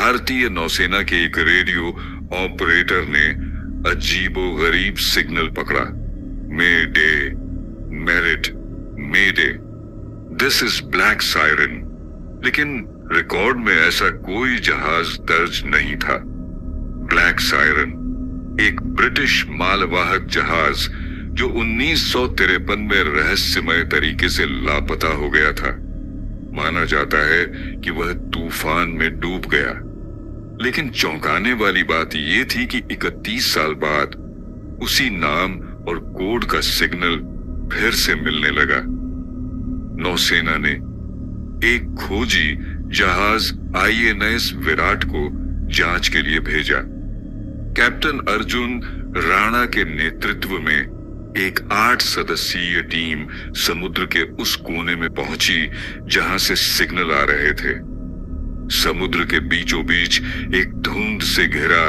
भारतीय नौसेना के एक रेडियो ऑपरेटर ने अजीबोगरीब सिग्नल पकड़ा। Mayday, merit, mayday, this is black siren. लेकिन रिकॉर्ड में ऐसा कोई जहाज दर्ज नहीं था। ब्लैक सायरन एक ब्रिटिश मालवाहक जहाज जो 1953 में रहस्यमय तरीके से लापता हो गया था। माना जाता है कि वह तूफान में डूब गया, लेकिन चौंकाने वाली बात यह थी कि 31 साल बाद उसी नाम और कोड का सिग्नल फिर से मिलने लगा। नौसेना ने एक खोजी जहाज INS विराट को जांच के लिए भेजा। कैप्टन अर्जुन राणा के नेतृत्व में एक 8 सदस्यीय टीम समुद्र के उस कोने में पहुंची जहां से सिग्नल आ रहे थे। समुद्र के बीचों बीच एक धुंध से घिरा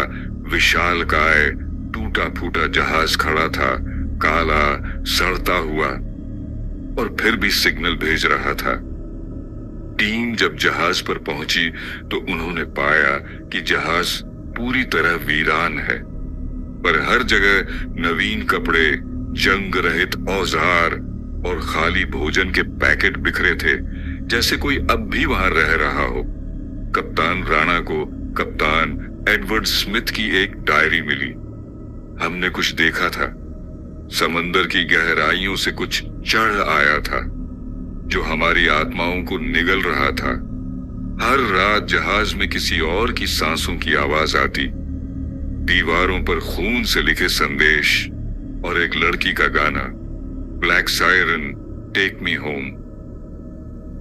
विशालकाय टूटा फूटा जहाज खड़ा था, काला, सड़ता हुआ, और फिर भी सिग्नल भेज रहा था। टीम जब जहाज पर पहुंची तो उन्होंने पाया कि जहाज पूरी तरह वीरान है, पर हर जगह नवीन कपड़े, जंग रहित औजार और खाली भोजन के पैकेट बिखरे थे, जैसे कोई अब भी वहां रह रहा हो। कप्तान राणा को कप्तान एडवर्ड स्मिथ की एक डायरी मिली। हमने कुछ देखा था, समंदर की गहराइयों से कुछ चढ़ आया था जो हमारी आत्माओं को निगल रहा था। हर रात जहाज में किसी और की सांसों की आवाज आती, दीवारों पर खून से लिखे संदेश और एक लड़की का गाना, black siren take me home.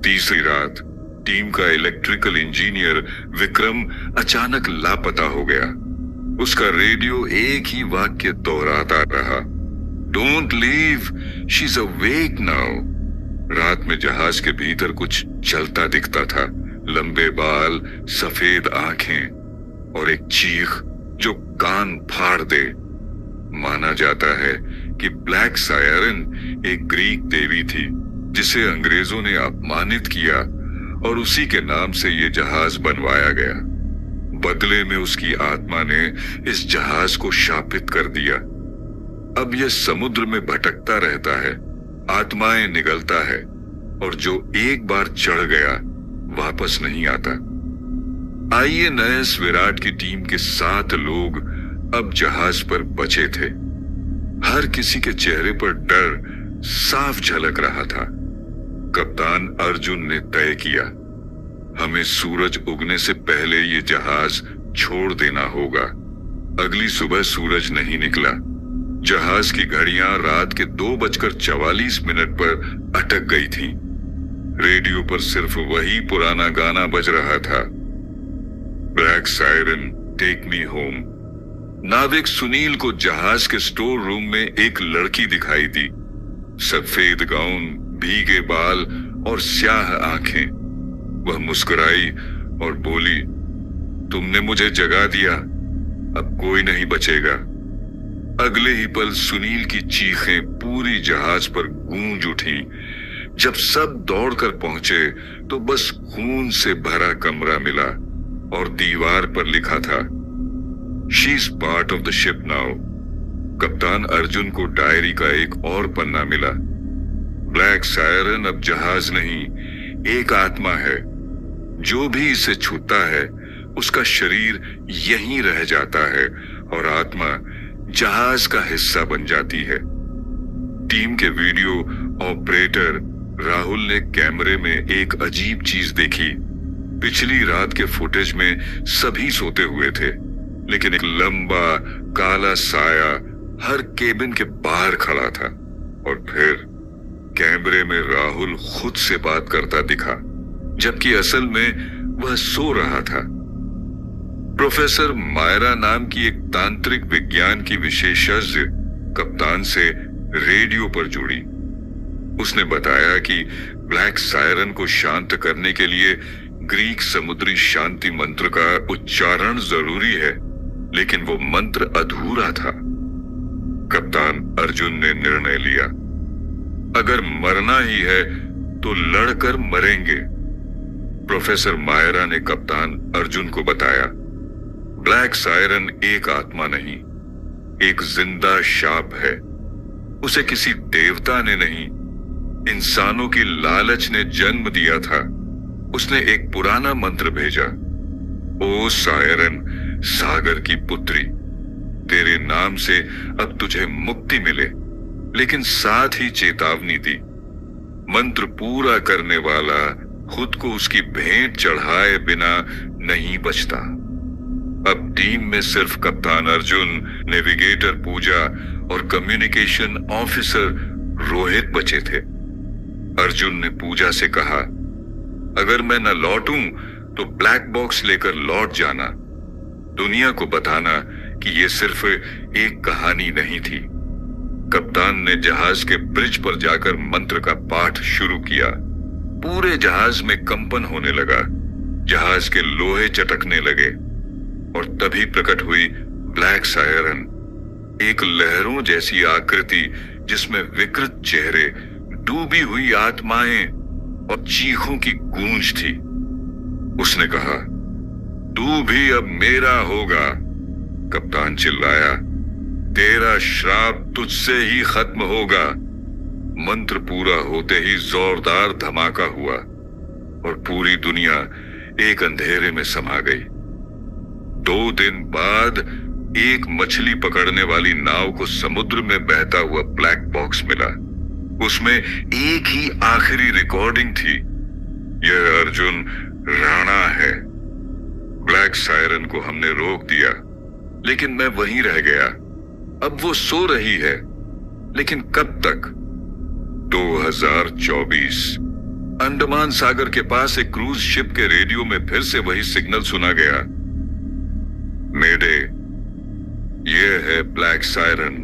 तीसरी रात टीम का इलेक्ट्रिकल इंजीनियर विक्रम अचानक लापता हो गया। उसका रेडियो एक ही वाक्य दोहराता रहा, don't leave, she is awake now. रात में जहाज के भीतर कुछ चलता दिखता था, लंबे बाल, सफेद आंखें और एक चीख जो कान फाड़ दे। माना जाता है कि ब्लैक सायरन एक ग्रीक देवी थी जिसे अंग्रेजों ने अपमानित किया और उसी के नाम से ये जहाज बनवाया गया। बदले में उसकी आत्मा ने इस जहाज को शापित कर दिया। अब यह समुद्र में भटकता रहता है, आत्माएं निगलता है, और जो एक बार चढ़ गया वापस नहीं आता। INS विराट की टीम के 7 लोग अब जहाज पर बचे थे। हर किसी के चेहरे पर डर साफ झलक रहा था। कप्तान अर्जुन ने तय किया, हमें सूरज उगने से पहले ये जहाज छोड़ देना होगा। अगली सुबह सूरज नहीं निकला। जहाज की घड़ियां रात के 2:44 पर अटक गई थी। रेडियो पर सिर्फ वही पुराना गाना बज रहा था, black siren take me home. नाविक सुनील को जहाज के स्टोर रूम में एक लड़की दिखाई दी, सफेद गाउन, भीगे बाल और स्याह आंखें। वह मुस्कुराई और बोली, तुमने मुझे जगा दिया, अब कोई नहीं बचेगा। अगले ही पल सुनील की चीखें पूरी जहाज पर गूंज उठी। जब सब दौड़कर पहुंचे तो बस खून से भरा कमरा मिला और दीवार पर लिखा था, she is part of the ship now. कप्तान अर्जुन को डायरी का एक और पन्ना मिला। ब्लैक सायरन अब जहाज नहीं, एक आत्मा है। जो भी इसे छूता है उसका शरीर यहीं रह जाता है और आत्मा जहाज का हिस्सा बन जाती है। टीम के वीडियो ऑपरेटर राहुल ने कैमरे में एक अजीब चीज देखी। पिछली रात के फुटेज में सभी सोते हुए थे, लेकिन एक लंबा काला साया हर केबिन के बाहर खड़ा था। और फिर कैमरे में राहुल खुद से बात करता दिखा, जबकि असल में वह सो रहा था। प्रोफेसर मायरा नाम की एक तांत्रिक विज्ञान की विशेषज्ञ कप्तान से रेडियो पर जुड़ी। उसने बताया कि ब्लैक सायरन को शांत करने के लिए ग्रीक समुद्री शांति मंत्र का उच्चारण जरूरी है, लेकिन वो मंत्र अधूरा था। कप्तान अर्जुन ने निर्णय लिया, अगर मरना ही है तो लड़कर मरेंगे। प्रोफेसर मायरा ने कप्तान अर्जुन को बताया, ब्लैक सायरन एक आत्मा नहीं, एक जिंदा शाप है। उसे किसी देवता ने नहीं, इंसानों की लालच ने जन्म दिया था। उसने एक पुराना मंत्र भेजा, ओ सायरन, सागर की पुत्री, तेरे नाम से अब तुझे मुक्ति मिले, लेकिन साथ ही चेतावनी दी, मंत्र पूरा करने वाला खुद को उसकी भेंट चढ़ाए बिना नहीं बचता। अब टीम में सिर्फ कप्तान अर्जुन, नेविगेटर पूजा और कम्युनिकेशन ऑफिसर रोहित बचे थे। अर्जुन ने पूजा से कहा, अगर मैं न लौटूं तो ब्लैक बॉक्स लेकर लौट जाना, दुनिया को बताना कि यह सिर्फ एक कहानी नहीं थी। कप्तान ने जहाज के ब्रिज पर जाकर मंत्र का पाठ शुरू किया। पूरे जहाज में कंपन होने लगा, जहाज के लोहे चटकने लगे और तभी प्रकट हुई ब्लैक सायरन, एक लहरों जैसी आकृति जिसमें विकृत चेहरे, डूबी हुई आत्माएं और चीखों की गूंज थी। उसने कहा, तू भी अब मेरा होगा। कप्तान चिल्लाया, तेरा श्राप तुझसे ही खत्म होगा। मंत्र पूरा होते ही जोरदार धमाका हुआ और पूरी दुनिया एक अंधेरे में समा गई। 2 दिन बाद एक मछली पकड़ने वाली नाव को समुद्र में बहता हुआ ब्लैक बॉक्स मिला। उसमें एक ही आखिरी रिकॉर्डिंग थी, यह अर्जुन राणा है। ब्लैक सायरन को हमने रोक दिया, लेकिन मैं वहीं रह गया। अब वो सो रही है, लेकिन कब तक? 2024 अंडमान सागर के पास एक क्रूज शिप के रेडियो में फिर से वही सिग्नल सुना गया, मेडे, यह है ब्लैक सायरन,